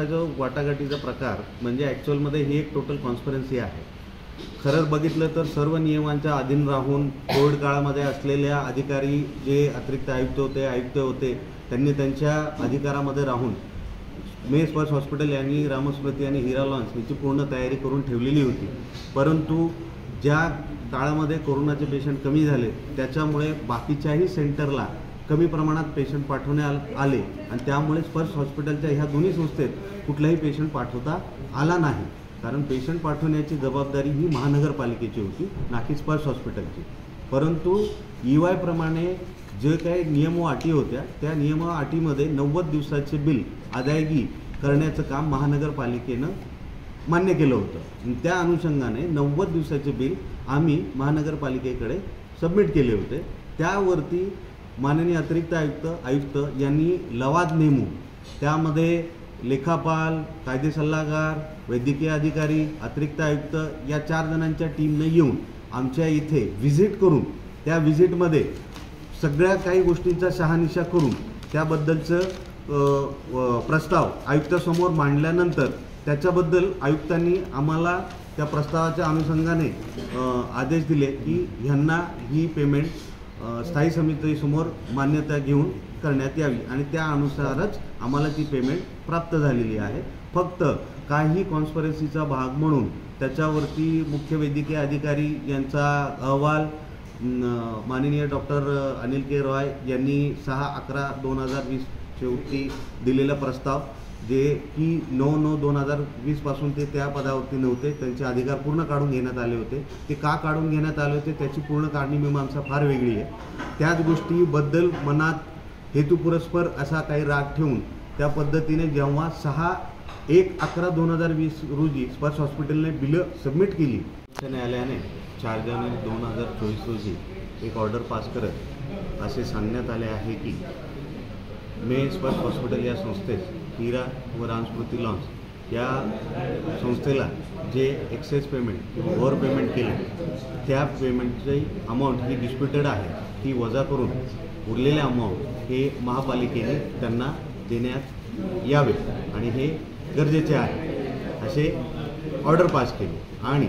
जो वाटाघाटीचा प्रकार म्हणजे ॲक्च्युअलमध्ये ही एक टोटल कॉन्स्पिरन्सी आहे. खरंच बघितलं तर सर्व नियमांच्या अधीन राहून कोविड काळामध्ये असलेल्या अधिकारी जे अतिरिक्त आयुक्त होते त्यांनी त्यांच्या अधिकारामध्ये राहून मे स्पर्श हॉस्पिटल यांनी रामस्मृती आणि हिरा लॉन्स याची पूर्ण तयारी करून ठेवलेली होती. परंतु ज्या काळामध्ये कोरोनाचे पेशंट कमी झाले त्याच्यामुळे बाकीच्याही सेंटरला कमी प्रमाणात पेशंट पाठवण्यात आले आणि त्यामुळे स्पर्श हॉस्पिटलच्या ह्या दोन्ही संस्थेत कुठलाही पेशंट पाठवता आला नाही. कारण पेशंट पाठवण्याची जबाबदारी ही महानगरपालिकेची होती, ना की स्पर्श हॉस्पिटलची. परंतु EY प्रमाणे जे काही नियम व अटी होत्या त्या नियम व अटीमध्ये 90 दिवसाचे बिल अदायगी करण्याचं काम महानगरपालिकेनं मान्य केलं होतं. त्या अनुषंगाने 90 दिवसाचे बिल आम्ही महानगरपालिकेकडे सबमिट केले होते. त्यावरती माननीय अतिरिक्त आयुक्त यांनी लवाद नेमून त्यामध्ये लेखापाल, कायदे सल्लागार, वैद्यकीय अधिकारी, अतिरिक्त आयुक्त या 4 जणांच्या टीमने येऊन आमच्या इथे व्हिजिट करून त्या व्हिजिटमध्ये सगळ्या काही गोष्टींचा शहानिशा करून त्याबद्दलचं प्रस्ताव आयुक्तासमोर मांडल्यानंतर त्याच्याबद्दल आयुक्तांनी आम्हाला त्या प्रस्तावाच्या अनुषंगाने आदेश दिले की ह्यांना ही पेमेंट स्थायी समितीसमोर मान्यता घेऊन करण्यात यावी आणि त्या अनुसारच आम्हाला ती पेमेंट प्राप्त झालेली आहे. फक्त काही कॉन्स्पिरन्सीचा भाग म्हणून त्याच्यावरती मुख्य वैद्यकीय अधिकारी यांचा अहवाल माननीय डॉक्टर अनिल के रॉय यांनी 6/11/2020 शेवटी दिलेला प्रस्ताव जे की 9/9/2020 पासून ते त्या पदावरती नव्हते, त्यांचे अधिकार पूर्ण काढून घेण्यात आले होते. ते का काढून घेण्यात आले होते त्याची पूर्ण कारणमीमांसा फार वेगळी आहे. त्याच गोष्टीबद्दल मनात हेतुपुरस्पर असा काही राग ठेवून त्या पद्धतीने जेव्हा 6/11/2020 रोजी स्पर्श हॉस्पिटलने बिलं सबमिट केली, उच्च न्यायालयाने 4 जानेवारी 2024 रोजी एक ऑर्डर पास करत असे सांगण्यात आले आहे की मे स्पर्श हॉस्पिटल या संस्थेस हिरा व रामस्मृती लॉन्स या संस्थेला जे एक्सेस पेमेंट ओव्हर पेमेंट केले त्या पेमेंटची अमाऊंट ही डिस्प्युटेड आहे, ती वजा करून उरलेले अमाऊंट हे महापालिकेने त्यांना देण्यात यावे आणि हे गरजेचे आहे असे ऑर्डर पास केले. आणि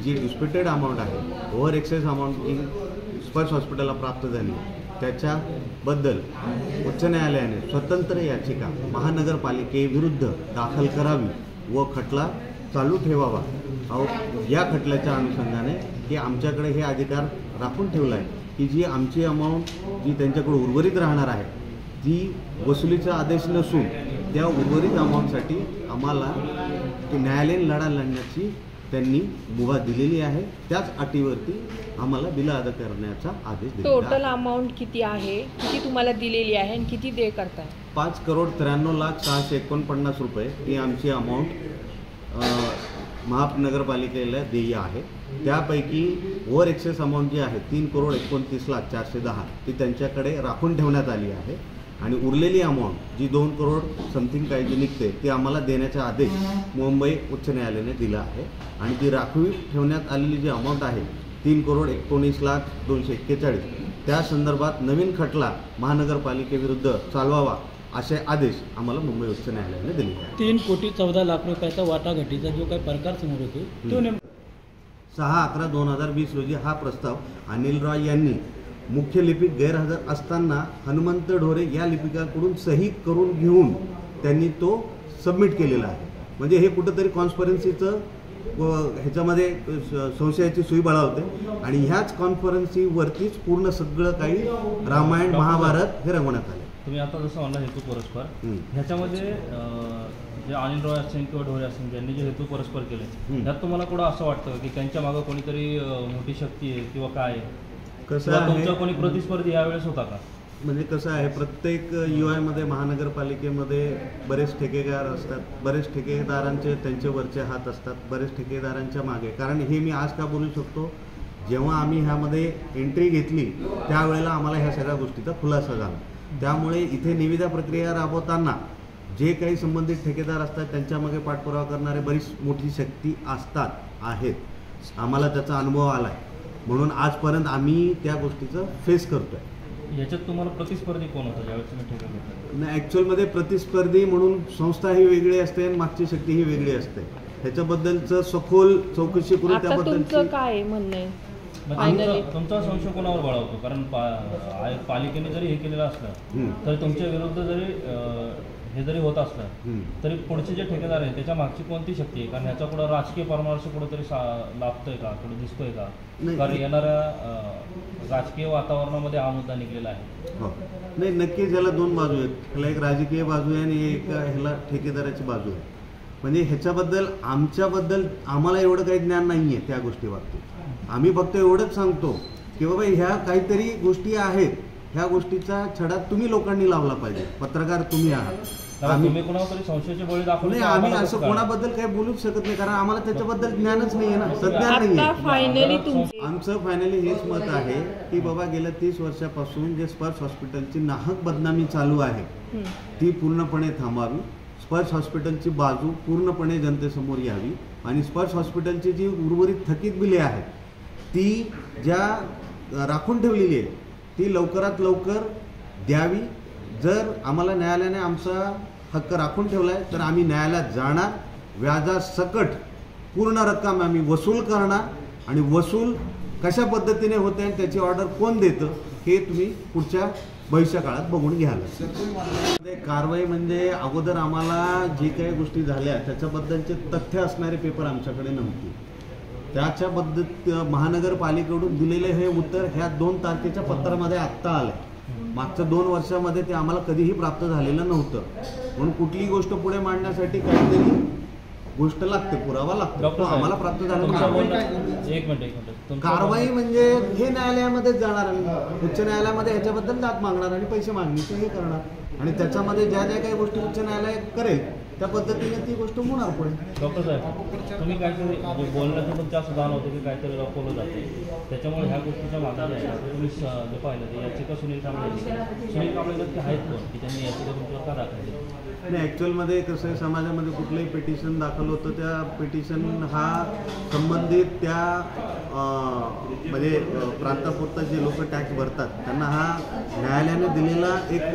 जी डिस्प्युटेड अमाऊंट आहे, ओव्हर एक्सेस अमाऊंट जी स्पर्श हॉस्पिटलला प्राप्त झाली त्याच्याबद्दल उच्च न्यायालयाने स्वतंत्र याचिका महानगरपालिकेविरुद्ध दाखल करावी व खटला चालू ठेवावा. या खटल्याच्या अनुषंगाने की आमच्याकडे हे अधिकार राखून ठेवला आहे की जी आमची अमाऊंट जी त्यांच्याकडे उर्वरित राहणार आहे ती वसुलीचा आदेश नसून त्या उर्वरित अमाऊंटसाठी आम्हाला ती न्यायालयीन लढा लढण्याची त्यांनी मुभा दिलेली आहे. त्याच अटीवरती आम्हाला बिलं अदा करण्याचा आदेश दिला. टोटल अमाऊंट किती आहे, किती तुम्हाला दिलेली आहे आणि किती दे करताय? 5,93,649 रुपये ही आमची अमाऊंट महानगरपालिकेला देय आहे. त्यापैकी ओव्हर एक्सेस अमाऊंट जी आहे 3,29,04,10 ती त्यांच्याकडे राखून ठेवण्यात आली आहे आणि उरलेली अमाऊंट जी 2 करोड समथिंग काही जी निघते ती आम्हाला देण्याचा आदेश मुंबई उच्च न्यायालयाने दिला आहे. आणि ती राखून ठेवण्यात आलेली जी अमाऊंट आहे 3,19,02,41 त्या संदर्भात नवीन खटला महानगरपालिकेविरुद्ध चालवावा असे आदेश आम्हाला मुंबई उच्च न्यायालयाने दिले आहेत. 3,14,00,000 रुपयाचा वाटाघाटीचा जो काही प्रकार समोर येतो तो 6/11/2020 रोजी हा प्रस्ताव अनिल रॉय यांनी मुख्य लिपिक गैरहजर असताना हनुमंत ढोरे या लिपिकाकडून सही करून घेऊन त्यांनी तो सबमिट केलेला आहे. म्हणजे हे कुठंतरी कॉन्स्पिरन्सीचं ह्याच्यामध्ये संशयाची सुई बळावते आणि ह्याच कॉन्फरन्सीवरतीच पूर्ण सगळं काही रामायण महाभारत हे रंगवण्यात आले. तुम्ही आता जसं म्हणला हेतू परस्पर ह्याच्यामध्ये जे अनिल रॉय असतील किंवा ढोरे असतील ज्यांनी जे हेतू परस्पर केले त्यात तुम्हाला कुठं असं वाटतं की त्यांच्या मागं कोणीतरी मोठी शक्ती आहे किंवा काय आहे? कसं आहे, तुमचा कोणी प्रतिस्पर्धी यावेळेस होता का? म्हणजे कसं आहे, प्रत्येक EY महानगरपालिकेमध्ये बरेच ठेकेदार असतात, बरेच ठेकेदारांचे त्यांच्यावरचे हात असतात, बरेच ठेकेदारांच्या मागे. कारण हे मी आज का बोलू शकतो, जेव्हा आम्ही ह्यामध्ये एंट्री घेतली त्यावेळेला आम्हाला ह्या सगळ्या गोष्टीचा खुलासा झाला. त्यामुळे इथे निविदा प्रक्रिया राबवताना जे काही संबंधित ठेकेदार असतात त्यांच्यामागे पाठपुरावा करणारे बरीच मोठी शक्ती आहेत. आम्हाला त्याचा अनुभव आला आहे म्हणून आजपर्यंत आम्ही त्या गोष्टीचं फेस करतो आहे. ह्याच्यात तुम्हाला प्रतिस्पर्धी कोण होतं ज्यावेळेस तुम्ही ठेका घेतला? ॲक्च्युअलमध्ये प्रतिस्पर्धी म्हणून संस्था ही वेगळी असते आणि मागची शक्ती ही वेगळी असते. ह्याच्याबद्दलचं सखोल चौकशी करून आता तुमचं त्याबद्दलची काय म्हणणं आहे? मग Finally. तुमचा संशय कोणावर बळावतो? कारण पालिकेने जरी हे केलेलं असलं हम्म. तर तुमच्या विरुद्ध जरी हे जरी होत असलं हम्म. तरी पुढचे जे ठेकेदार आहेत त्याच्या मागची कोणती शक्ती आहे? कारण ह्याचा कुठं राजकीय परामर्श कुठंतरी लाभतोय का, कुठं दिसतोय का? नाही. कारण येणाऱ्या राजकीय वातावरणामध्ये हा मुद्दा निघलेला आहे. हो नाही, नक्कीच ह्याला दोन बाजू आहेत. ह्याला एक राजकीय बाजू आहे आणि एक ह्याला ठेकेदाराची बाजू आहे. म्हणजे ह्याच्याबद्दल आमच्याबद्दल आम्हाला एवढं काही ज्ञान नाही आहे त्या गोष्टी बाबतीत. आम्ही फक्त एवढंच सांगतो की बाबा ह्या काहीतरी गोष्टी आहेत, ह्या गोष्टीचा छडा तुम्ही लोकांनी लावला पाहिजे. पत्रकार तुम्ही आहात. कारण तुम्ही कोणावर तरी संशयाचे बळी दाखवले नाही, तर आम्ही आम्हाला असं कसं कळणार? कोणाबद्दल काही बोलूच शकत नाही, कारण आम्हाला त्याच्याबद्दल ज्ञानच नाही आहे ना, सज्ञान नाही आता आहे. फायनली तुमचे आमचं फायनली हेच मत आहे की बाबा गेल्या 30 वर्षापासून जे स्पर्श हॉस्पिटलची नाहक बदनामी चालू आहे हं. ती पूर्णपणे थांबावी. स्पर्श हॉस्पिटलची बाजू पूर्णपणे जनतेसमोर यावी आणि स्पर्श हॉस्पिटलची जी उर्वरित थकीत बिले आहेत ती ज्या राखून ठेवलेली आहे ती लवकरात लवकर द्यावी. जर आम्हाला न्यायालयाने आमचा हक्क राखून ठेवला आहे तर आम्ही न्यायालयात जाणार, व्याजासकट पूर्ण रक्कम आम्ही वसूल करणार आणि वसूल कशा पद्धतीने होते आणि त्याची ऑर्डर कोण देतं हे तुम्ही पुढच्या भविष्यकाळात बघून घ्याल. कारवाई म्हणजे अगोदर आम्हाला जी काही गोष्टी झाल्या त्याच्याबद्दलचे तथ्य असणारे पेपर आमच्याकडे नव्हते. त्याच्याबद्दल महानगरपालिकेकडून दिलेले हे उत्तर ह्या 2 तारखेच्या पत्रामध्ये आत्ता आलं. मागच्या 2 वर्षामध्ये ते आम्हाला कधीही प्राप्त झालेलं नव्हतं. म्हणून कुठलीही गोष्ट पुढे मांडण्यासाठी काहीतरी गोष्ट लागते, पुरावा लागतो. डॉक्टर तो साहेब, आम्हाला प्राप्त झाला तुमचं नाही. बोलणं- एक मिनिट तुमचं कारवाई बोलणं- म्हणजे हे न्यायालयामध्येच जाणार आम्ही. उच्च न्यायालयामध्ये ह्याच्याबद्दल दाद मागणार आणि पैसे मागणीचं हे करणार आणि त्याच्यामध्ये ज्या ज्या काही गोष्टी उच्च न्यायालय करेल त्या पद्धतीने ती गोष्ट होणार पुढे. डॉक्टर साहेब, तुम्ही काहीतरी म्हणजे बोलण्याचं तुमचं असं जाण होतं की काहीतरी लपवलं जातं, त्याच्यामुळे ह्या गोष्टीच्या मागे जे आहे तुम्ही जे पाहिलं ते याचिका सुनील कांबळे नक्की आहेत कोण की त्यांनी याचिका तुमच्यावर का दाखल केली? आणि ॲक्च्युअलमध्ये कसं आहे, समाजामध्ये कुठलंही पिटिशन दाखल होतं त्या पिटिशन हा संबंधित त्या म्हणजे प्रांतापुरता जे लोक टॅक्स भरतात त्यांना हा न्यायालयाने दिलेला एक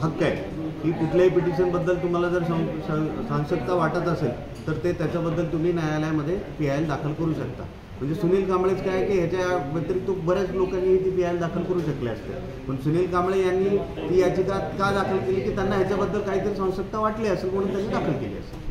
हक्क आहे की कुठल्याही पिटिशनबद्दल तुम्हाला जर सांसदता वाटत असेल तर ते त्याच्याबद्दल तुम्ही न्यायालयामध्ये PIL दाखल करू शकता. म्हणजे सुनील कांबळेच काय की ह्याच्या व्यतिरिक्त बऱ्याच लोकांनी ती PIL दाखल करू शकले असते, पण सुनील कांबळे यांनी ती याचिका का दाखल केली की त्यांना ह्याच्याबद्दल काहीतरी सांसदता वाटली असेल म्हणून त्यांनी दाखल केली असेल.